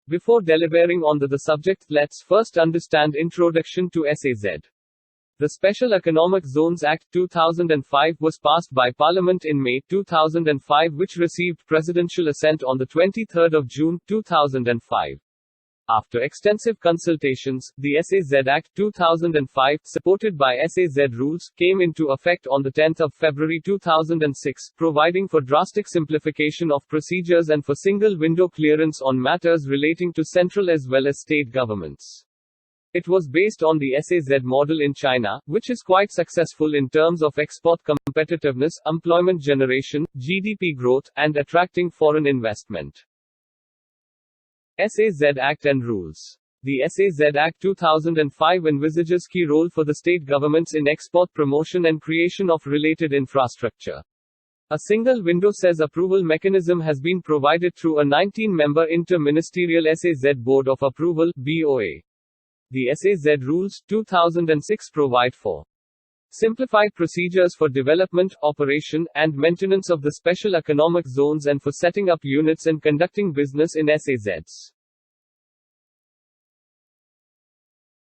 Before deliberating on the subject, let's first understand Introduction to SEZ. The Special Economic Zones Act 2005 was passed by Parliament in May 2005, which received presidential assent on 23 June 2005. After extensive consultations, the SEZ Act 2005, supported by SEZ rules, came into effect on 10 February 2006, providing for drastic simplification of procedures and for single-window clearance on matters relating to central as well as state governments. It was based on the SEZ model in China, which is quite successful in terms of export competitiveness, employment generation, GDP growth, and attracting foreign investment. SEZ Act and Rules. The SEZ Act 2005 envisages key role for the state governments in export promotion and creation of related infrastructure. A single window SEZ approval mechanism has been provided through a 19-member Inter-Ministerial SEZ Board of Approval (BOA). The SEZ Rules 2006 provide for simplified procedures for development, operation, and maintenance of the special economic zones and for setting up units and conducting business in SEZs.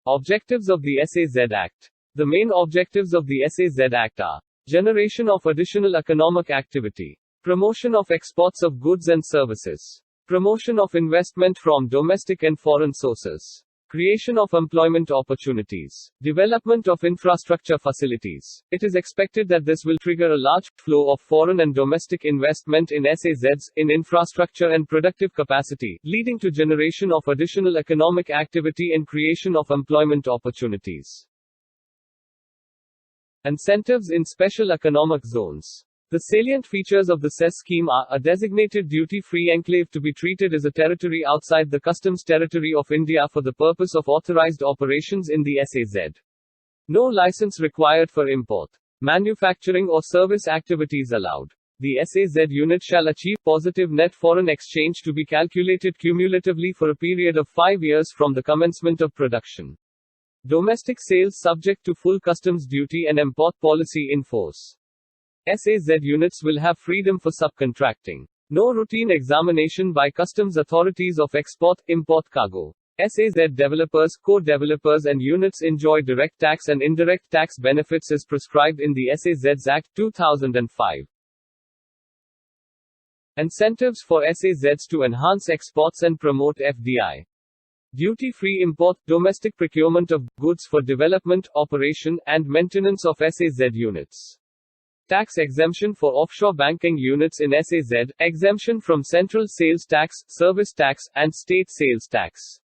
Objectives of the SEZ Act. The main objectives of the SEZ Act are generation of additional economic activity, promotion of exports of goods and services, promotion of investment from domestic and foreign sources, creation of employment opportunities, development of infrastructure facilities. It is expected that this will trigger a large flow of foreign and domestic investment in SEZs, in infrastructure and productive capacity, leading to generation of additional economic activity and creation of employment opportunities. Incentives in special economic zones. The salient features of the SEZ scheme are a designated duty-free enclave to be treated as a territory outside the customs territory of India for the purpose of authorized operations in the SEZ. No license required for import, manufacturing or service activities allowed. The SEZ unit shall achieve positive net foreign exchange to be calculated cumulatively for a period of 5 years from the commencement of production. Domestic sales subject to full customs duty and import policy in force. SEZ units will have freedom for subcontracting. No routine examination by customs authorities of export-import cargo. SEZ developers, co-developers and units enjoy direct tax and indirect tax benefits as prescribed in the SEZ Act 2005. Incentives for SEZs to enhance exports and promote FDI. Duty-free import, domestic procurement of goods for development, operation, and maintenance of SEZ units. Tax exemption for offshore banking units in SEZ, exemption from central sales tax, service tax, and state sales tax.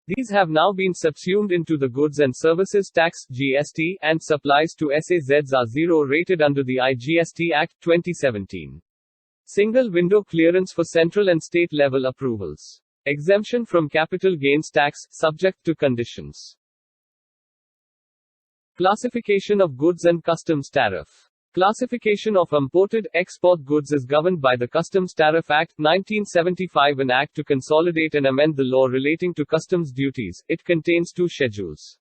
These have now been subsumed into the Goods and Services Tax (GST), and supplies to SEZs are zero rated under the IGST Act 2017. Single window clearance for central and state level approvals. Exemption from capital gains tax, subject to conditions. Classification of goods and customs tariff. Classification of imported, export goods is governed by the Customs Tariff Act, 1975, an act to consolidate and amend the law relating to customs duties. It contains 2 schedules.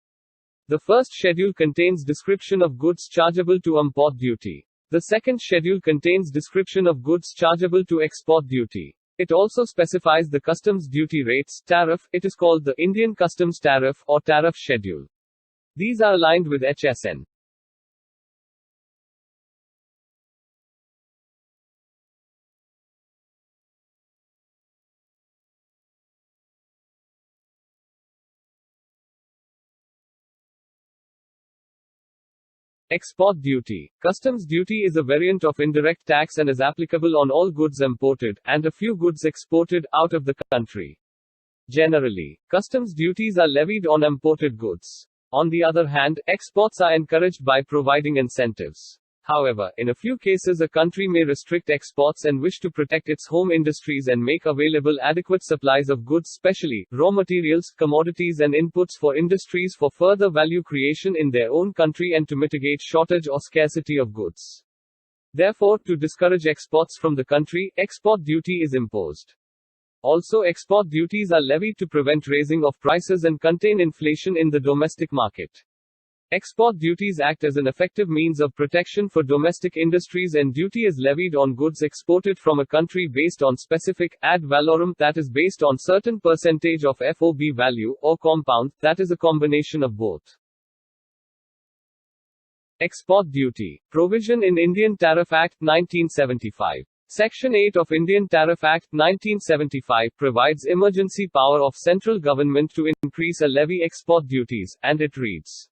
The first schedule contains description of goods chargeable to import duty. The second schedule contains description of goods chargeable to export duty. It also specifies the customs duty rates, tariff. It is called the Indian Customs Tariff or Tariff Schedule. These are aligned with HSN. Export duty. Customs duty is a variant of indirect tax and is applicable on all goods imported, and a few goods exported, out of the country. Generally, customs duties are levied on imported goods. On the other hand, exports are encouraged by providing incentives. However, in a few cases a country may restrict exports and wish to protect its home industries and make available adequate supplies of goods, especially raw materials, commodities and inputs for industries for further value creation in their own country and to mitigate shortage or scarcity of goods. Therefore, to discourage exports from the country, export duty is imposed. Also, export duties are levied to prevent raising of prices and contain inflation in the domestic market. Export duties act as an effective means of protection for domestic industries, and duty is levied on goods exported from a country based on specific ad valorem, that is based on certain percentage of FOB value, or compound, that is a combination of both. Export duty provision in Indian Tariff Act 1975. Section 8 of Indian Tariff Act 1975 provides emergency power of central government to increase or levy export duties, and it reads: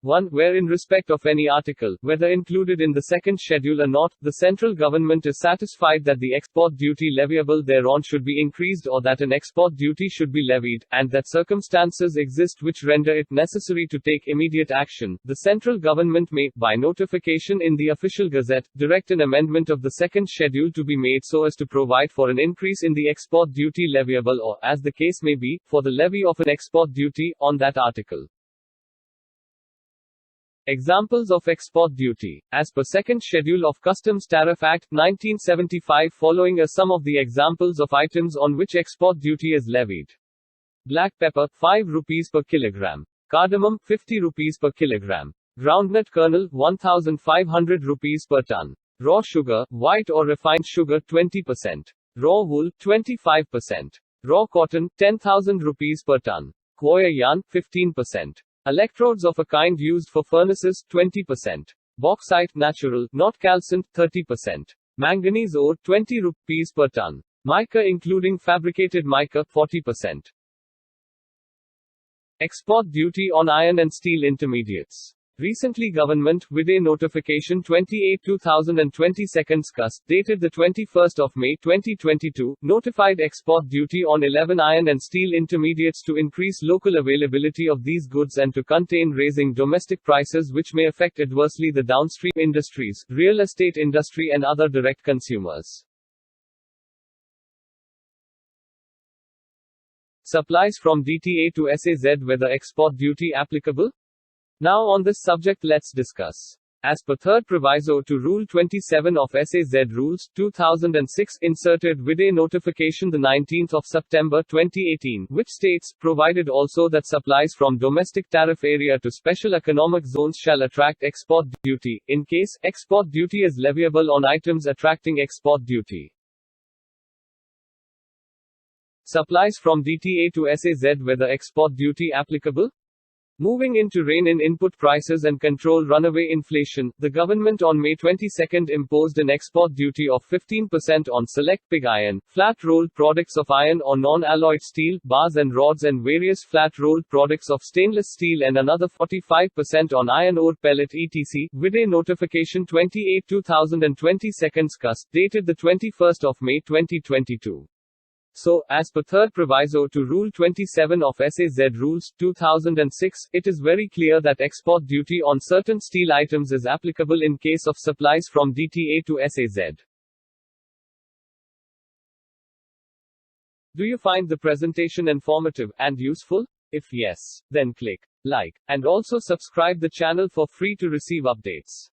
1. Where in respect of any article, whether included in the second schedule or not, the central government is satisfied that the export duty leviable thereon should be increased, or that an export duty should be levied, and that circumstances exist which render it necessary to take immediate action, the central government may, by notification in the Official Gazette, direct an amendment of the second schedule to be made so as to provide for an increase in the export duty leviable, or, as the case may be, for the levy of an export duty on that article. Examples of export duty. As per Second Schedule of Customs Tariff Act 1975, following are some of the examples of items on which export duty is levied. Black pepper, 5 rupees per kilogram. Cardamom, 50 rupees per kilogram. Groundnut kernel, 1500 rupees per ton. Raw sugar, white or refined sugar, 20%. Raw wool, 25%. Raw cotton, 10,000 rupees per ton. Coir yarn, 15%. Electrodes of a kind used for furnaces, 20%. Bauxite, natural, not calcined, 30%. Manganese ore, 20 rupees per ton. Mica including fabricated mica, 40%. Export duty on iron and steel intermediates. Recently Government, Vide Notification 28/2022 CUS, dated 21 May 2022, notified export duty on 11 iron and steel intermediates to increase local availability of these goods and to contain raising domestic prices which may affect adversely the downstream industries, real estate industry and other direct consumers. Supplies from DTA to SEZ, whether export duty applicable? Now on this subject let's discuss. As per third proviso to Rule 27 of SEZ Rules, 2006, inserted Vide Notification 19 September 2018, which states, provided also that supplies from domestic tariff area to special economic zones shall attract export duty, in case, export duty is leviable on items attracting export duty. Supplies from DTA to SEZ, whether export duty applicable? Moving into rein in input prices and control runaway inflation, the government on May 22 imposed an export duty of 15% on select pig iron, flat-rolled products of iron or non-alloyed steel, bars and rods, and various flat-rolled products of stainless steel, and another 45% on iron ore pellet etc. Vide Notification 28/2022 CUS, dated 21 May 2022. So, as per third proviso to Rule 27 of SEZ Rules, 2006, it is very clear that export duty on certain steel items is applicable in case of supplies from DTA to SEZ. Do you find the presentation informative and useful? If yes, then click like and also subscribe the channel for free to receive updates.